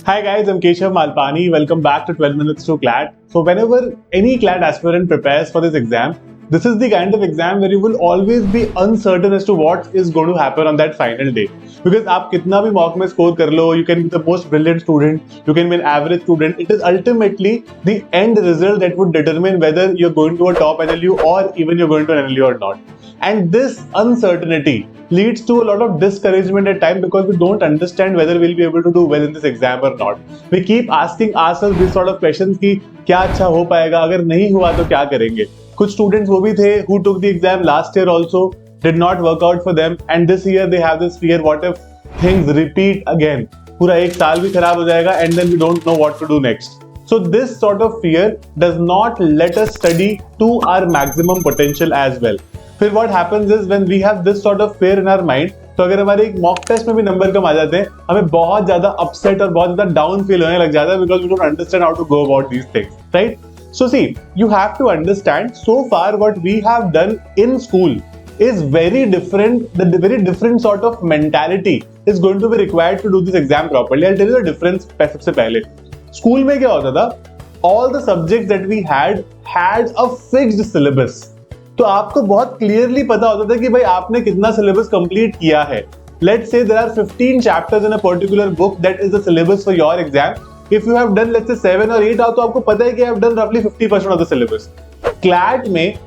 Hi guys, I'm Keshav Malpani. Welcome back to 12 Minutes to CLAT. So whenever any CLAT aspirant prepares for this exam, this is the kind of exam where you will always be uncertain as to what is going to happen on that final day. Because आप कितना भी mock में score कर लो, you can be the most brilliant student, you can be an average student. It is ultimately the end result that would determine whether you're going to a top NLU or even you're going to an NLU or not. And this uncertainty leads to a lot of discouragement at times because we don't understand whether we'll be able to do well in this exam or not. We keep asking ourselves this sort of questions कि क्या अच्छा हो पाएगा, अगर नहीं हुआ तो क्या करेंगे. कुछ students वो भी थे who took the exam last year also, did not work out for them, and this year they have this fear, what if things repeat again? पूरा एक साल भी खराब हो जाएगा and then we don't know what to do next. So this sort of fear does not let us study to our maximum potential as well. फिर what happens is when we have this sort of fear in our mind, तो अगर हमारे एक mock test में भी number कम आ जाते हैं, हमें बहुत ज्यादा अपसेट और बहुत ज्यादा डाउन फील होने लग जाता है because we don't understand how to go about these things, right? So see, you have to understand so far what we have done in school is very different. The very different sort of mentality is going to be required to do this exam properly. I'll tell you the difference. सबसे पहले school में क्या होता था, all the subjects that we had a fixed syllabus. तो आपको बहुत clearly पता होता था कि भाई आपने कितना सिलेबस कंप्लीट किया है. Let's say there are 15 chapters in a particular book that is the syllabus for your exam. If you have done let's say 7 or 8 तो आपको पता है कि I have done roughly 50% of the syllabus. CLAT में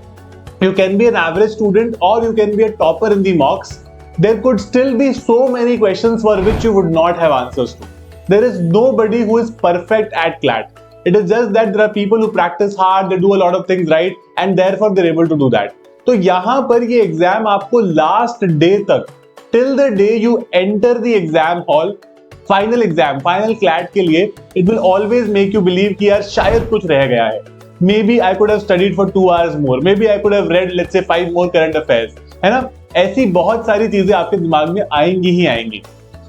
you can be an average student or you can be a topper in the mocks. There could still be so many questions for which you would not have answers to. There is nobody who is perfect at CLAT. It is just that there are people who practice hard, they do a lot of things right, and therefore they're able to do that. तो यहाँ पर ये exam आपको last day तक, till the day you enter the exam hall, final exam, final CLAT के लिए, it will always make you believe कि यार शायद कुछ रह गया है. Maybe I could have studied for 2 hours more. Maybe I could have read let's say 5 more current affairs. है ना? ऐसी बहुत सारी चीजें आपके दिमाग में आएंगी ही आएंगी.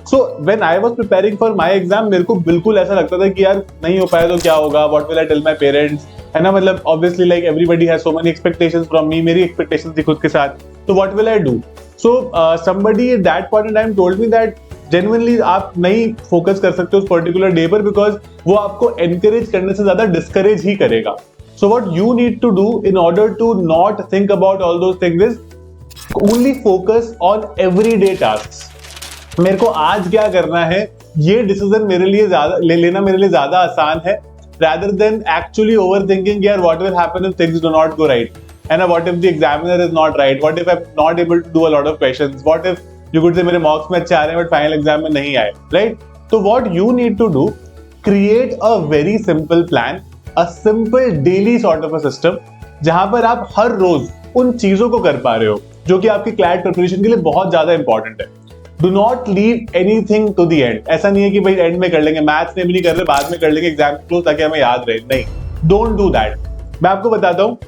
So when I was preparing for my exam, मेरे को बिल्कुल ऐसा लगता था कि यार नहीं हो पाया तो क्या होगा, what will I tell my parents, है ना? मतलब obviously like everybody has so many expectations from me, मेरी expectations थी खुद के साथ, तो what will I do? So somebody at that point in time told me that genuinely आप नहीं focus कर सकते उस particular day पर because वो आपको encourage करने से ज़्यादा discourage ही करेगा. So what you need to do in order to not think about all those things is only focus on everyday tasks. मेरे को आज क्या करना है, ये डिसीजन मेरे लिए लेना मेरे लिए ज्यादा आसान है rather than actually overthinking यार what will happen if things do not go right, and what if the examiner is not right, what if I'm not able to do a lot of questions, what if you could say मेरे marks में अच्छे आ रहे हैं but final exam में नहीं आए, right? तो what you need to do, create a very simple plan, a simple daily sort of a system जहां पर आप हर रोज उन चीजों को कर पा रहे हो जो कि आपकी CLAT प्रिपरेशन के लिए बहुत ज्यादा इंपॉर्टेंट है. Do not leave anything to the end. ऐसा नहीं है कि भाई एंड में कर लेंगे, मैथ्स में भी नहीं कर रहे, बाद में कर लेंगे एग्जाम क्लोज ताकि हमें याद रहे. नहीं, डोंट डू दैट. मैं आपको बताता हूँ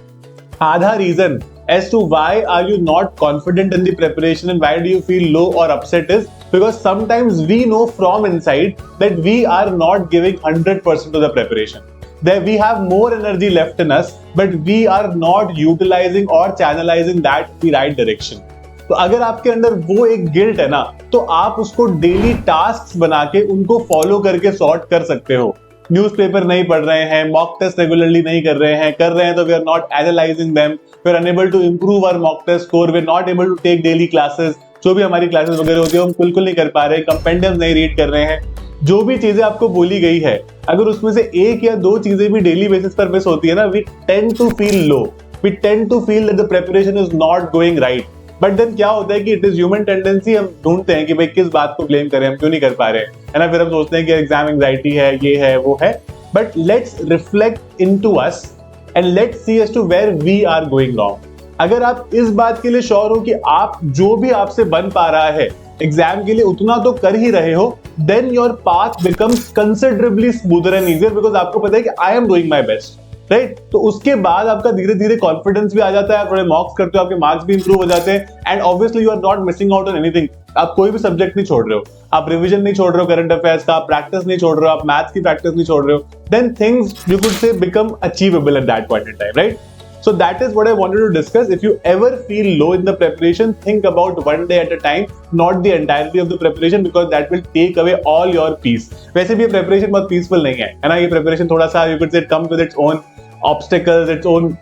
आधा reason as to why are you not confident in the preparation and why do you feel low or upset is because sometimes we know from inside that we are not giving 100% to the preparation. That we have more energy left in us, but we are not utilizing or channelizing that in the right direction. तो अगर आपके अंदर वो एक guilt है ना, तो आप उसको डेली टास्क्स बना के उनको फॉलो करके सॉर्ट कर सकते हो. न्यूज़पेपर नहीं पढ़ रहे हैं, मॉक टेस्ट रेगुलरली नहीं कर रहे हैं तो we are not analysing them, we are unable to improve our mock test score, we are not able to take daily classes. जो भी हमारी क्लासेस वगैरह होती है हम बिल्कुल नहीं कर पा रहे, कंपेंडियम नहीं रीड कर रहे हैं. जो भी चीजें आपको बोली गई है, अगर उसमें से एक या दो चीजें भी डेली बेसिस पर मिस होती है ना, we tend to feel low, we tend to feel that the preparation is not going right. But then क्या होता है कि इट इज ह्यूमन टेंडेंसी, हम ढूंढते हैं कि भाई किस बात को ब्लेम करें, हम क्यों नहीं कर पा रहे, है ना? फिर हम सोचते हैं कि एग्जाम एंजाइटी है, ये है, वो है. But let's reflect into us and let's see as to where we are going wrong. अगर आप इस बात के लिए श्योर हो कि आप जो भी आपसे बन पा रहा है एग्जाम के लिए उतना तो कर ही रहे हो, then your path becomes considerably smoother and easier because आपको पता है कि I am doing my best, right? तो उसके बाद आपका धीरे धीरे कॉन्फिडेंस भी आ जाता है, आप थोड़े मॉक्स करते हो, आपके मार्क्स भी इंप्रूव हो जाते हैं, and obviously you are not missing out on anything. आप कोई भी सब्जेक्ट नहीं छोड़ रहे हो, आप रिवीजन नहीं छोड़ रहे हो करंट अफेयर्स का, आप प्रैक्टिस नहीं छोड़ रहे हो, आप मैथ्स की प्रैक्टिस नहीं छोड़ रहे हो, then things you could say become achievable at that point in time, right? So that is what I wanted to discuss. If you ever feel low in the preparation, think about one day at a time, not the entirety of the preparation, because that will take away all your peace. वैसे भी ये preparation बहुत peaceful नहीं है ना? ये preparation थोड़ा सा you could say it comes with its own obstacles, its own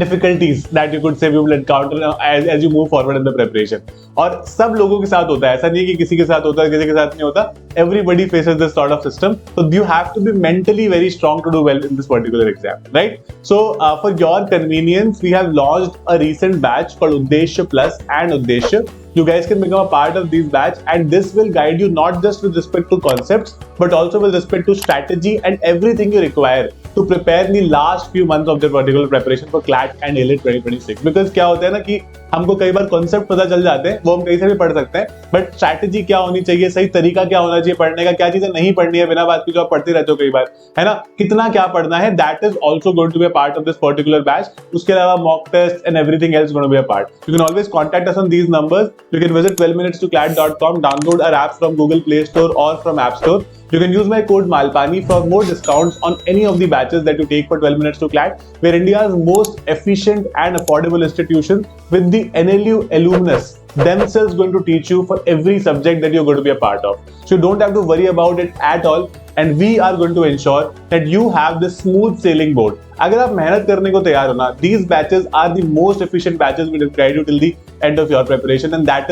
difficulties that you could say we will encounter as you move forward in the preparation. और सब लोगों के साथ होता है, ऐसा नहीं है कि किसी के साथ होता है किसी के साथ नहीं होता. Everybody faces this sort of system, so you have to be mentally very strong to do well in this particular exam, right? So for your convenience, we have launched a recent batch called Uddeshya Plus and Uddeshya. You guys can become a part of these batch, and this will guide you not just with respect to concepts but also with respect to strategy and everything you require to prepare in the last few months of your particular preparation for CLAT and AILET 2026. Because क्या होता है ना कि हमको कई बार concept पता चल जाते हैं, वो हम कहीं से भी पढ़ सकते हैं, बट स्ट्रैटेजी क्या होनी चाहिए, सही तरीका क्या होना चाहिए पढ़ने का, क्या चीजें नहीं पढ़नी है बिना बात की जो आप पढ़ते रहते हो कई बार, है ना, कितना क्या पढ़ना है, that is also going to be a part of this particular batch. उसके अलावा mock test and everything else going to be a part. You can always contact us on these numbers. You can visit 12minutes2clat.com, download our app from Google Play Store or from App Store. You can use my code Malpani for more discounts on any of the batches that you take for 12 minutes to CLAT. We're India's most efficient and affordable institution with the NLU alumnus themselves going to teach you for every subject that you're going to be a part of. So you don't have to worry about it at all, and we are going to ensure that you have this smooth sailing boat. अगर आप मेहनत करने को तैयार हो ना, these batches are the most efficient batches we will guide you till the end of your preparation, and that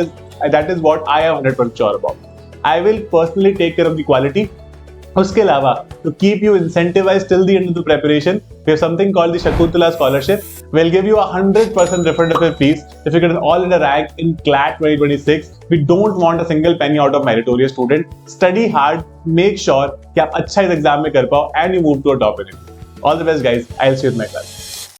is what I am 100% sure about. I will personally take care of the quality. उसके अलावा to keep you incentivized till the end of the preparation, we have something called the Shakuntala Scholarship. We'll give you 100% refund of your fees if you get an all-India rank in CLAT 2026. We don't want a single penny out of meritorious student. Study hard, make sure कि आप अच्छा इस exam में कर पाओ and you move to a top in it. All the best, guys. I'll see you in my class.